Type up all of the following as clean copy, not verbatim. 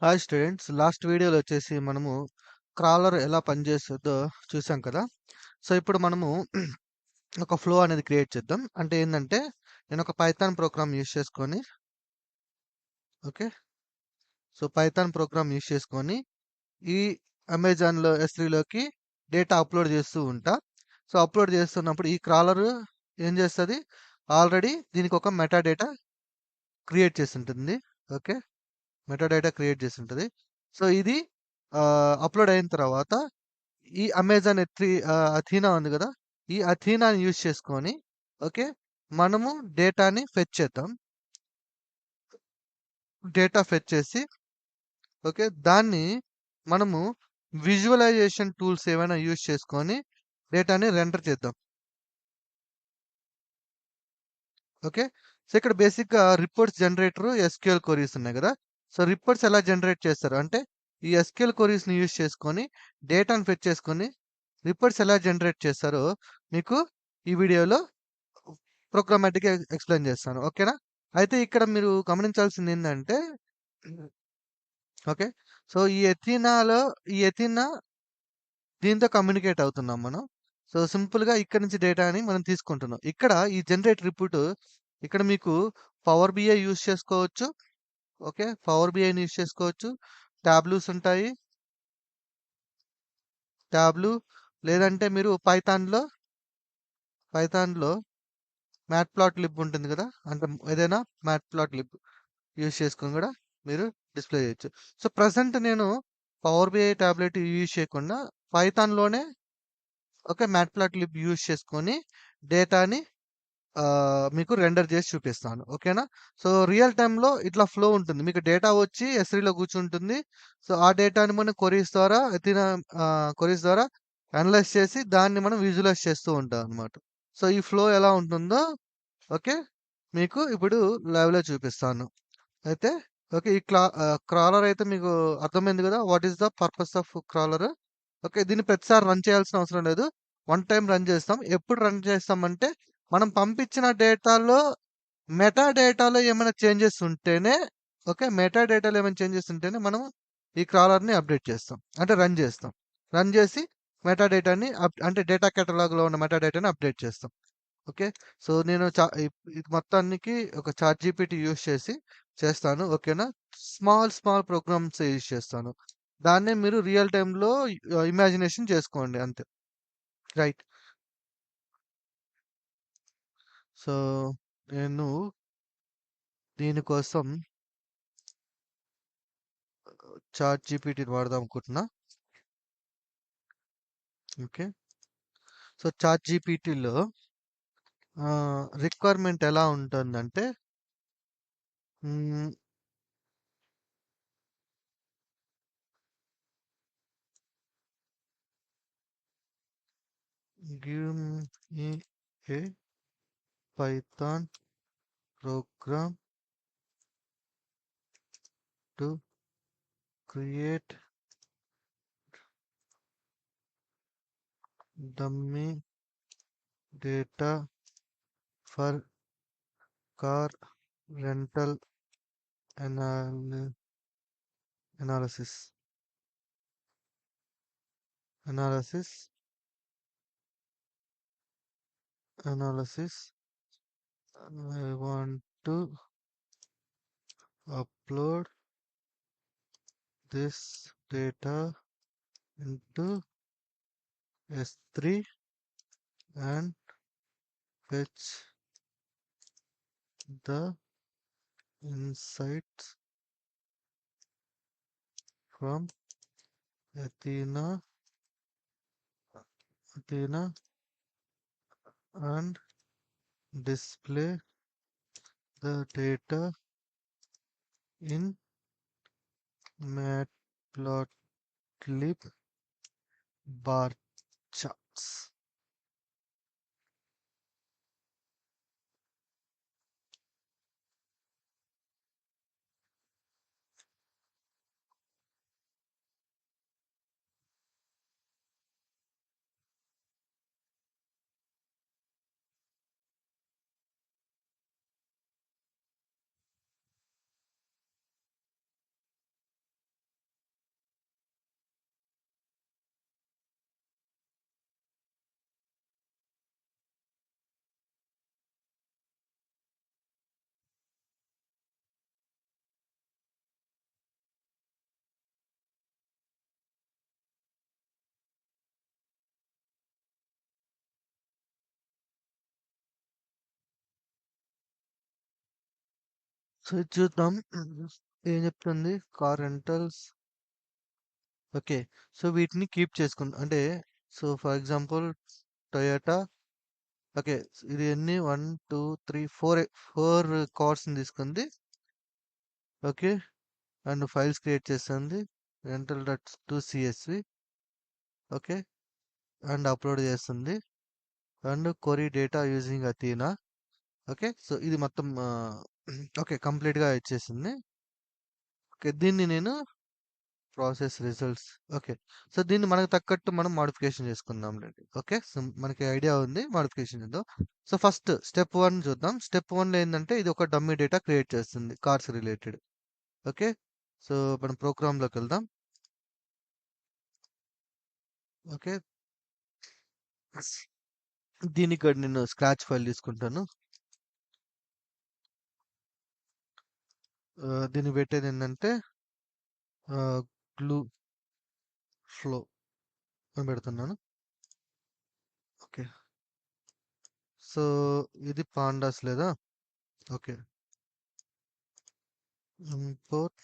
Hi students. Last వీడియోలో వచ్చేసి మనము క్రాలర్ ఎలా పనిచేస్తుందో చూసాం కదా! సో, ఇప్పుడు మనము ఒక ఫ్లో అనేది క్రియేట్ చేద్దాం. అంటే ఏందంటే, నేను ఒక పైథాన్ ప్రోగ్రామ్ యూజ్ చేసుకొని okay. So, Python program use చేసుకొని ఈ అమెజాన్‌లో S3లోకి డేటా అప్‌లోడ్ చేస్తూ ఉంటా. సో, అప్‌లోడ్ చేస్తున్నప్పుడు ఈ క్రాలర్ ఏం చేస్తది? ఆల్రెడీ దీనికి ఒక మెటా డేటా క్రియేట్ చేసుంటుంది. ఓకే. మెటా డేటా క్రియేట్ చేసుంటది. సో, ఇది అప్‌లోడ్ అయిన తర్వాత ఈ అమెజాన్ అథీనా ఉంది గదా! ఈ అథీనాని యూజ్ చేసుకొని ఓకే. మనము డేటాని ఫెచ్ చేద్దాం. డేటా ఫెచ్ చేసి ఓకే. దాన్ని మనము విజువలైజేషన్ టూల్స్ ఏవైనా యూజ్ చేసుకొని డేటాని రెండర్ చేద్దాం. ఓకే. సో, ఇక్కడ బేసిక్‌గా రిపోర్ట్స్ జనరేటర్ ఎస్‌క్యూఎల్ క్వెరీస్ ఉన్నాయి గదా! సో, రిపోర్ట్స్ ఎలా జనరేట్ చేస్తారు అంటే ఈ ఎస్‌క్యూఎల్ క్వెరీస్‌ని యూజ్ చేసుకొని డేటాను ఫెచ్ చేసుకొని రిపోర్ట్స్ ఎలా జనరేట్ చేస్తారో మీకు ఈ వీడియోలో ప్రోగ్రామాటిక్‌గా ఎక్స్‌ప్లెయిన్ చేస్తాను. ఓకేనా? అయితే ఇక్కడ మీరు గమనించాల్సిందేందంటే ఓకే. సో, ఈ ఎథీనా దీంతో కమ్యూనికేట్ అవుతున్నాం మనం. సో, సింపుల్‌గా ఇక్కడి నుంచి డేటాని మనం తీసుకుంటున్నాం. ఇక్కడ ఈ జనరేట్ రిపోర్ట్ ఇక్కడ మీకు పవర్ బిఐ యూజ్ చేసుకోవచ్చు. ఓకే. పవర్ బిఐని యూజ్ చేసుకోవచ్చు. టాబ్లూస్ ఉంటాయి. టాబ్లూ లేదంటే మీరు పైథాన్‌లో మ్యాట్‌ప్లాట్‌లిబ్ ఉంటుంది గదా! అంటే ఏదైనా మ్యాట్‌ప్లాట్‌లిబ్ యూజ్ చేసుకొని గూడా మీరు డిస్‌ప్లే చేయొచ్చు. సో, ప్రెజెంట్ నేను పవర్ బిఐ టాబ్లెట్ యూజ్ చేయకుండా పైథాన్‌లోనే ఓకే. మ్యాట్‌ప్లాట్‌లిబ్ యూజ్ చేసుకొని డేటాని మీకు రెండర్ చేసి చూపిస్తాను. ఓకేనా? సో, రియల్ టైమ్‌లో ఇట్లా ఫ్లో ఉంటుంది. మీకు డేటా వచ్చి ఎస్3లో కూర్చుంటుంది. సో, ఆ డేటాని మనం క్వెరీస్ ద్వారా అనలైజ్ చేసి దాన్ని మనం విజువలైజ్ చేస్తూ ఉంటామనమాట. సో, ఈ ఫ్లో ఎలా ఉంటుందో ఓకే. మీకు ఇప్పుడు లైవ్‌లో చూపిస్తాను. అయితే ఓకే. క్రాలర్ అయితే మీకు అర్థమైంది గదా! What is the purpose of crawler? Okay. దీన్ని ప్రతిసారి రన్ చేయాల్సిన అవసరం లేదు. వన్ టైమ్ రన్ చేస్తాం. ఎప్పుడు రన్ చేస్తామంటే, మనం పంపించిన డేటాలో మెటా డేటాలో ఏమైనా చేంజెస్ ఉంటేనే ఓకే. మెటా డేటాలో ఏమైనా చేంజెస్ ఉంటేనే మనం ఈ క్రాలర్‌ని అప్డేట్ చేస్తాం. అంటే రన్ చేస్తాం. రన్ చేసి మెటా డేటాని అంటే డేటా కేటలాగ్‌లో ఉన్న మెటా డేటాని అప్డేట్ చేస్తాం. ఓకే. సో, నేను ఇది మొత్తానికి ఒక చాట్‌జీపీటీ యూజ్ చేసి చేస్తాను. ఓకేనా? స్మాల్ ప్రోగ్రామ్స్ యూజ్ చేస్తాను. దాన్నే మీరు రియల్ టైమ్‌లో ఇమాజినేషన్ చేసుకోండి అంతే. రైట్. సో, నేను దీనికోసం చాట్‌జీపీటీని వాడదాం అనుకుంటున్నా. ఓకే. సో, చాట్‌జీపీటీలో రిక్వైర్మెంట్ ఎలా ఉంటుందంటే హ్మ్. Give me A Python programme to create dummy data for car rental anal- analysis. Analysis. Analysis. I want to upload this data into S3 and fetch the insights from Athena, Athena and display the data in Matplotlib bar charts. So ఇది చూద్దాం. ఏం చెప్తుంది car rentals. Okay. So వీటిని keep చేసుకుందాం అంటే, so for example Toyota. Okay. ఇది ఎన్ని 1 2 3 4 cars తీసుకుంది. ఓకే. అండ్ ఫైల్స్ క్రియేట్ చేస్తుంది. Rental dot to CSV. Okay. And upload చేస్తుంది. And query data using Athena. Okay. So ఇది మొత్తం ఓకే కంప్లీట్గా ఇచ్చేసింది. ఓకే. దీన్ని నేను ప్రాసెస్ రిజల్ట్స్. ఓకే. సో దీన్ని మనకు తగ్గట్టు మనం మోడిఫికేషన్ చేసుకుందాంలేండి. ఓకే. సో మనకి ఐడియా ఉంది మోడిఫికేషన్ ఏదో. సో ఫస్ట్ స్టెప్ 1 చూద్దాం. స్టెప్ 1 ఏంటంటే ఇది ఒక డమ్మీ డేటా క్రియేట్ చేస్తుంది కార్స్ రిలేటెడ్. ఓకే. సో మనం ప్రోగ్రామ్లోకి వెళ్దాం. ఓకే. దీనికి ఇక్కడ నేను స్క్రాచ్ ఫైల్ తీసుకుంటాను. దీన్ని పెట్టేది ఏంటంటే గ్లూ ఫ్లో అని పెడుతున్నాను. ఓకే. సో ఇది పాండాస్ లేదా. ఓకే. ఇంపోర్ట్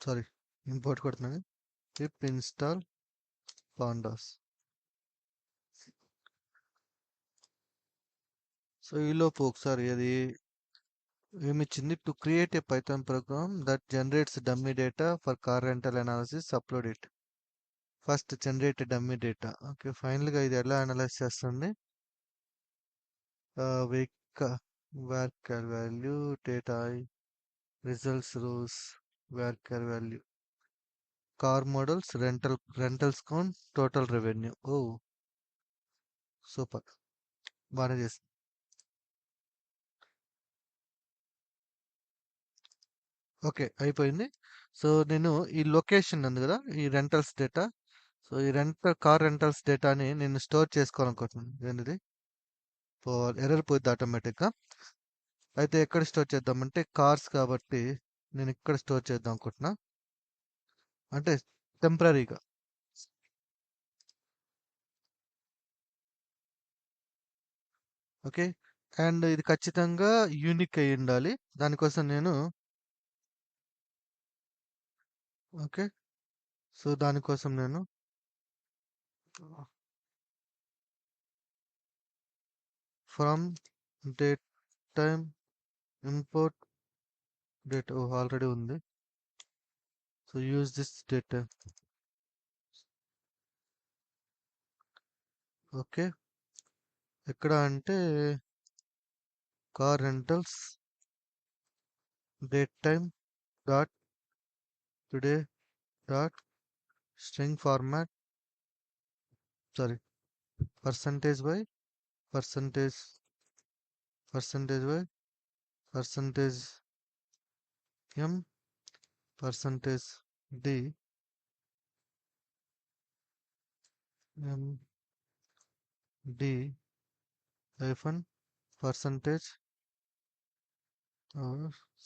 సారీ ఇంపోర్ట్ కొడుతున్నాను. Pip install pandas. సో ఈలోపు ఒకసారి అది ఏమిచ్చింది, to create a Python program that generates dummy data for car rental analysis upload it. First generate dummy data. Okay. ఫైనల్గా ఇది ఎలా అనలైజ్ చేస్తుంది. వెక్ varchar value data results rows varchar value car models rentals count total revenue. Oh super, బాగానే చేసింది. Okay అయిపోయింది. So నేను ఈ లొకేషన్ ఉంది కదా ఈ రెంటల్స్ డేటా. సో ఈ కార్ రెంటల్స్ డేటాని నేను స్టోర్ చేసుకోవాలనుకుంటున్నాను. ఏంటిది ఎర్రర్ పోయింది ఆటోమేటిక్గా. అయితే ఎక్కడ స్టోర్ చేద్దామంటే కార్స్ కాబట్టి నేను ఇక్కడ స్టోర్ చేద్దాం అనుకుంటున్నా, అంటే టెంపరీగా. ఓకే. అండ్ ఇది ఖచ్చితంగా యూనిక్ అయి ఉండాలి. దానికోసం నేను ఓకే. సో దానికోసం నేను from date time import date already ఉంది. So use this data. Okay. ఎక్కడ అంటే car rentals date time dot today dot string format sorry percentage Y percentage Y percentage M percentage D M D hyphen percentage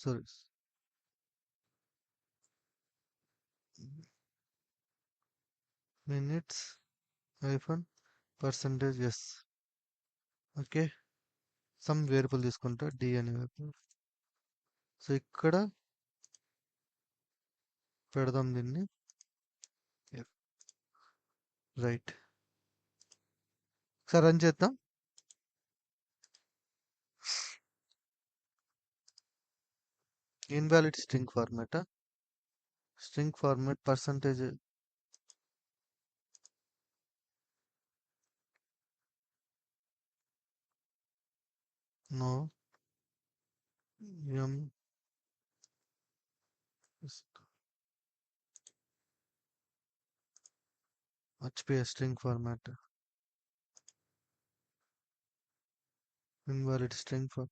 sorry minutes hyphen percentage S. Okay. Some variable తీసుకుంటా D అనే variable. So ఇక్కడ పెడదాం దీన్ని. Right. ఒకసారి run చేద్దాం. Invalid string format. String format percentage no M మర్చిపోయా string format. Invalid string far